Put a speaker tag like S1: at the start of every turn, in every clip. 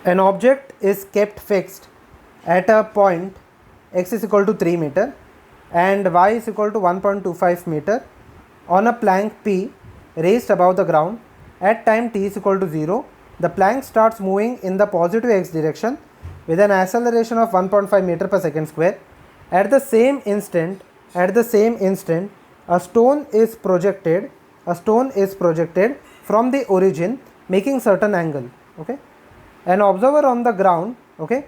S1: An object is kept fixed at a point x is equal to 3 meter and y is equal to 1.25 meter on a plank P raised above the ground at time t is equal to 0. The plank starts moving in the positive x direction with an acceleration of 1.5 meter per second square. At the same instant, a stone is projected from the origin making certain angle. Okay, an observer on the ground, okay,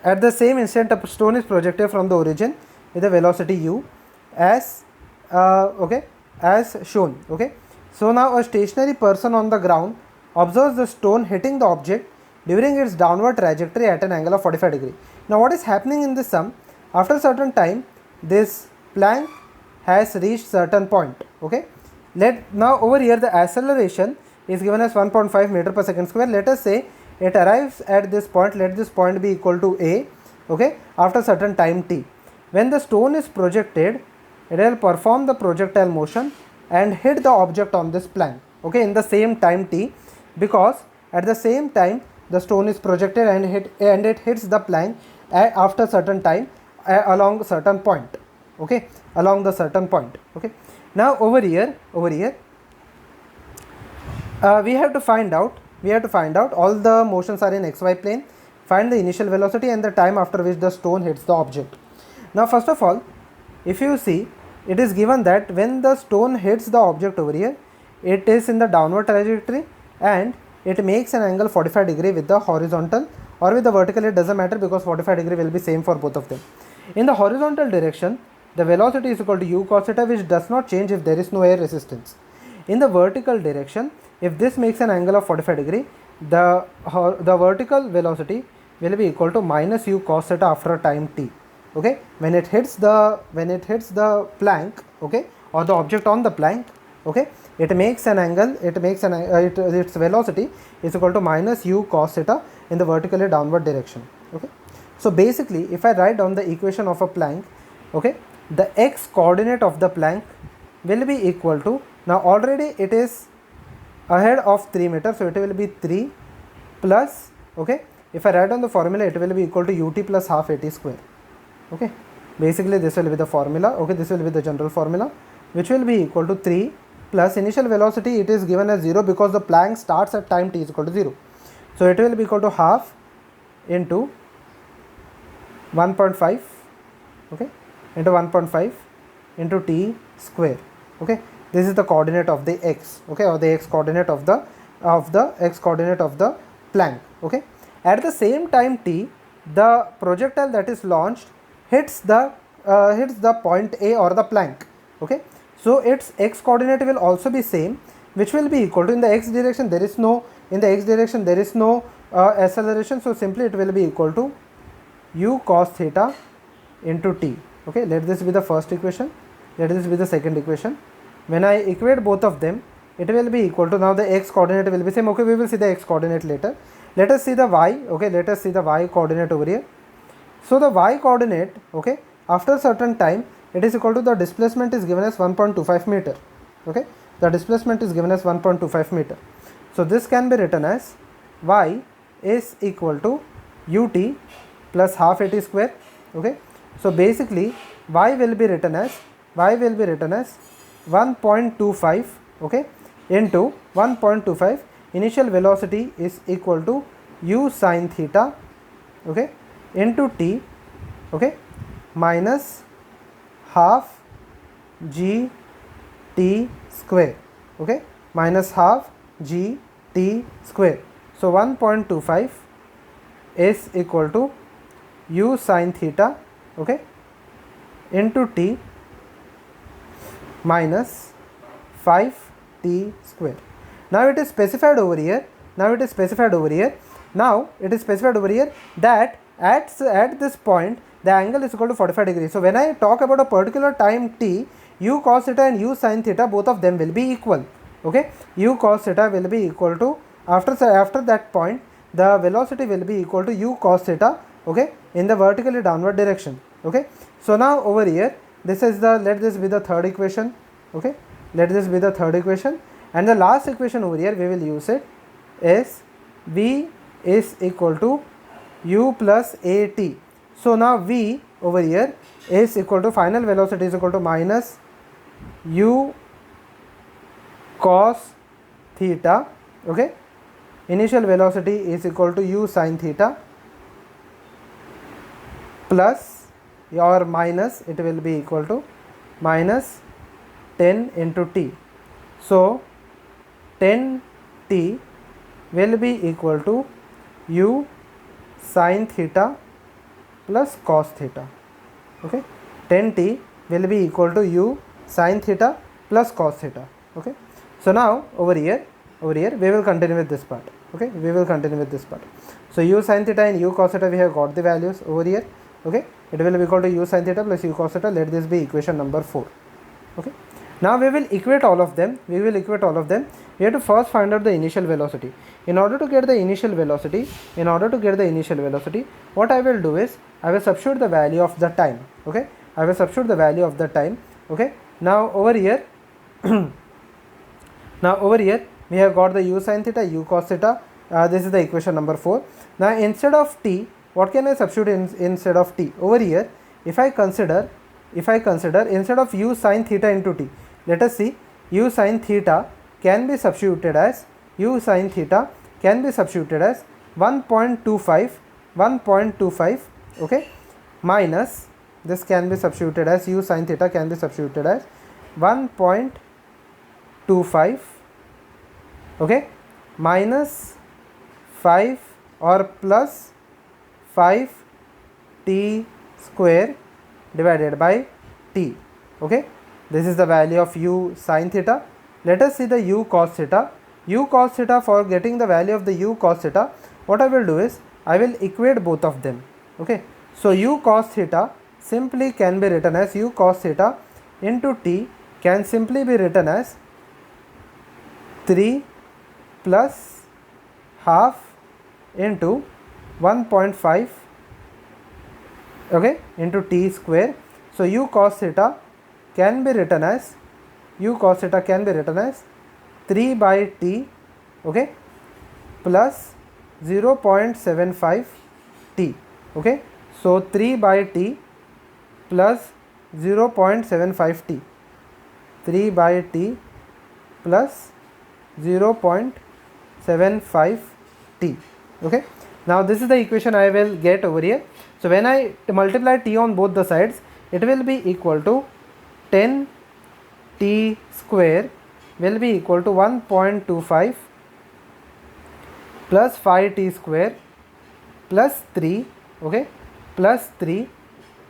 S1: at the same instant a stone is projected from the origin with a velocity u as as shown. Okay, so now a stationary person on the ground observes the stone hitting the object during its downward trajectory at an angle of 45 degree. Now what is happening in this sum? After a certain time, this plank has reached certain point. Okay, now over here the acceleration is given as 1.5 meter per second square. Let us say it arrives at this point. Let this point be equal to a. Okay, after certain time t, when the stone is projected, it will perform the projectile motion and hit the object on this plank. Okay, in the same time t, because at the same time the stone is projected and it hits the plank after certain time along certain point. Okay, along the certain point. Okay, now over here we have to find out all the motions are in xy plane. Find the initial velocity and the time after which the stone hits the object. Now first of all, if you see, it is given that when the stone hits the object over here, it is in the downward trajectory and it makes an angle 45 degree with the horizontal or with the vertical. It doesn't matter because 45 degree will be same for both of them. In the horizontal direction, the velocity is equal to u cos theta, which does not change if there is no air resistance. In the vertical direction, if this makes an angle of 45 degree, the vertical velocity will be equal to minus u cos theta after a time t. Okay, when it hits the plank, okay, or the object on the plank, okay, it makes an angle, its velocity is equal to minus u cos theta in the vertically downward direction. Okay, so basically if I write down the equation of a plank, okay, the x coordinate of the plank will be equal to, now already it is ahead of 3 meters, so it will be 3 plus, okay, if I write down the formula, it will be equal to ut plus half at square. Okay, basically this will be the formula. Okay, this will be the general formula, which will be equal to 3 plus initial velocity, it is given as 0 because the plank starts at time t is equal to 0. So it will be equal to half into 1.5, okay, into 1.5 into t square. Okay, this is the coordinate of the x, okay, or the x coordinate of the plank. Okay, at the same time t, the projectile that is launched hits the point A or the plank. Okay, so its x coordinate will also be same, which will be equal to, in the x direction there is no acceleration, so simply it will be equal to u cos theta into t. Okay, let this be the first equation, let this be the second equation. When I equate both of them, it will be equal to, now the x coordinate will be same. Okay, we will see the x coordinate later. Let us see the y. Okay, let us see the y coordinate over here. So the y coordinate, okay, after certain time, it is equal to, the displacement is given as 1.25 meter. Okay, the displacement is given as 1.25 meter. So this can be written as y is equal to ut plus half at square. Okay, so basically y will be written as 1.25, okay, into 1.25 initial velocity is equal to u sin theta, okay, into t, okay, minus half g t square, okay, minus half g t square. So 1.25 is equal to u sin theta, okay, into t minus 5t square. Now it is specified over here. Now it is specified over here that at this point the angle is equal to 45 degrees. So when I talk about a particular time t, u cos theta and u sin theta, both of them will be equal. Okay, u cos theta will be equal to, after that point the velocity will be equal to u cos theta, okay, in the vertically downward direction. Okay, so now over here, this is the, let this be the third equation. Okay, let this be the third equation, and the last equation over here we will use it is v is equal to u plus at. So now v over here is equal to final velocity is equal to minus u cos theta. Okay, initial velocity is equal to u sin theta plus or minus, it will be equal to minus 10 into t. So 10t will be equal to u sin theta plus cos theta. Okay, 10t will be equal to u sin theta plus cos theta. Okay, so now over here we will continue with this part. Okay, we will continue with this part. So u sin theta and u cos theta, we have got the values over here. Okay, it will be equal to u sin theta plus u cos theta. Let this be equation number 4. Okay, now we will equate all of them. We have to first find out the initial velocity. In order to get the initial velocity, what I will do is I will substitute the value of the time. Okay, I will substitute the value of the time. Okay, now over here we have got the u sin theta, u cos theta. This is the equation number 4. Now instead of t, what can I substitute instead of t? Over here, if I consider instead of u sin theta into t, let us see, u sin theta can be substituted as 1.25, okay, minus, this can be substituted as u sin theta can be substituted as 1.25, okay, minus 5 or plus 5t square divided by t. Okay, this is the value of u sin theta. Let us see the u cos theta. For getting the value of the u cos theta, what I will do is I will equate both of them. Okay, so u cos theta simply can be written as u cos theta into t can simply be written as 3 plus half into 1.5, okay, into t square. So u cos theta can be written as 3 by t, okay, plus 0.75 t. Okay, so 3 by t plus 0.75 t, 3 by t plus 0.75 t. Okay, now this is the equation I will get over here. So when I multiply t on both the sides, it will be equal to 10t square will be equal to 1.25 plus 5t square plus 3, okay, plus 3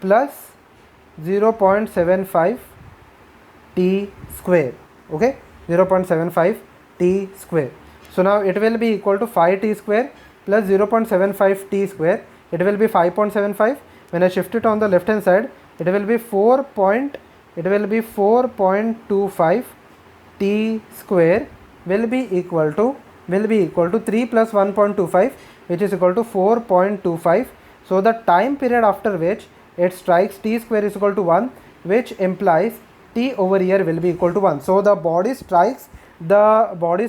S1: plus 0.75 t square, okay, 0.75 t square. So now it will be equal to 5t square plus 0.75 t square. It will be 5.75. When I shift it on the left hand side, it will be 4.25 t square will be equal to 3 plus 1.25, which is equal to 4.25. So the time period after which it strikes t square is equal to 1, which implies t over here will be equal to 1. So the body strikes whatever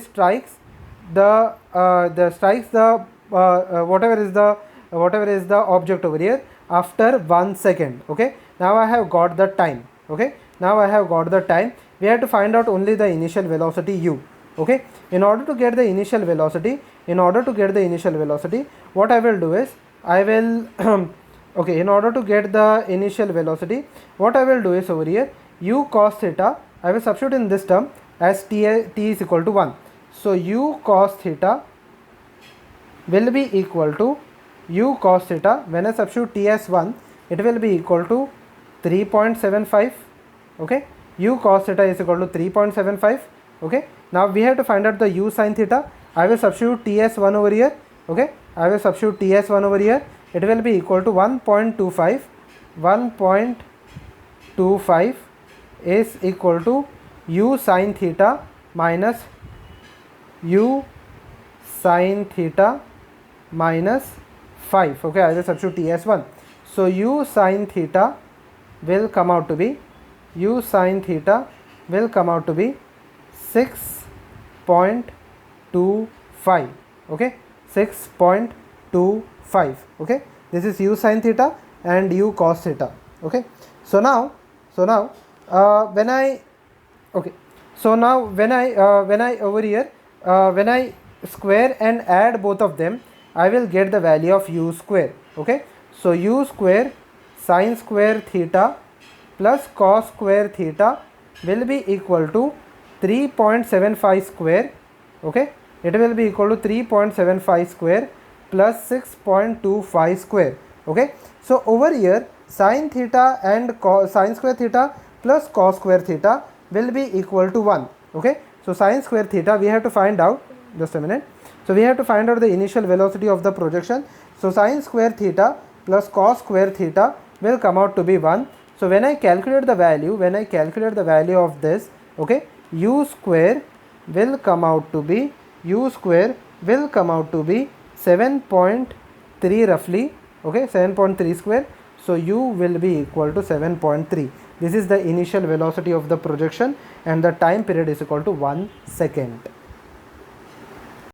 S1: is the object over here after 1 second. Okay, now I have got the time. Okay, now I have got the time. We have to find out only the initial velocity u. Okay, in order to get the initial velocity, what I will do is I will okay, in order to get the initial velocity, what I will do is over here u cos theta I will substitute in this term as t is equal to 1. So u cos theta will be equal to u cos theta, when I substitute t as 1, it will be equal to 3.75. okay, u cos theta is equal to 3.75. okay, now we have to find out the u sin theta. I will substitute t as 1 over here. Okay, I will substitute t as 1 over here. It will be equal to 1.25 is equal to u sin theta minus u sin theta minus 5. Okay, I will substitute t as 1. So u sin theta will come out to be 6.25. okay, 6.25. Okay, this is u sin theta and u cos theta. Okay, so now when I over here when I square and add both of them, I will get the value of u square. Okay, so u square sin square theta plus cos square theta will be equal to 3.75 square. Okay, it will be equal to 3.75 square plus 6.25 square. Okay, so over here sin theta and sin square theta plus cos square theta will be equal to 1. Okay, so sin square theta we have to find out, just a minute. So we have to find out the initial velocity of the projection. So sin square theta plus cos square theta will come out to be 1. So when I calculate the value of this, okay, u square will come out to be 7.3 roughly. Okay, 7.3 square. So u will be equal to 7.3. This is the initial velocity of the projection and the time period is equal to 1 second.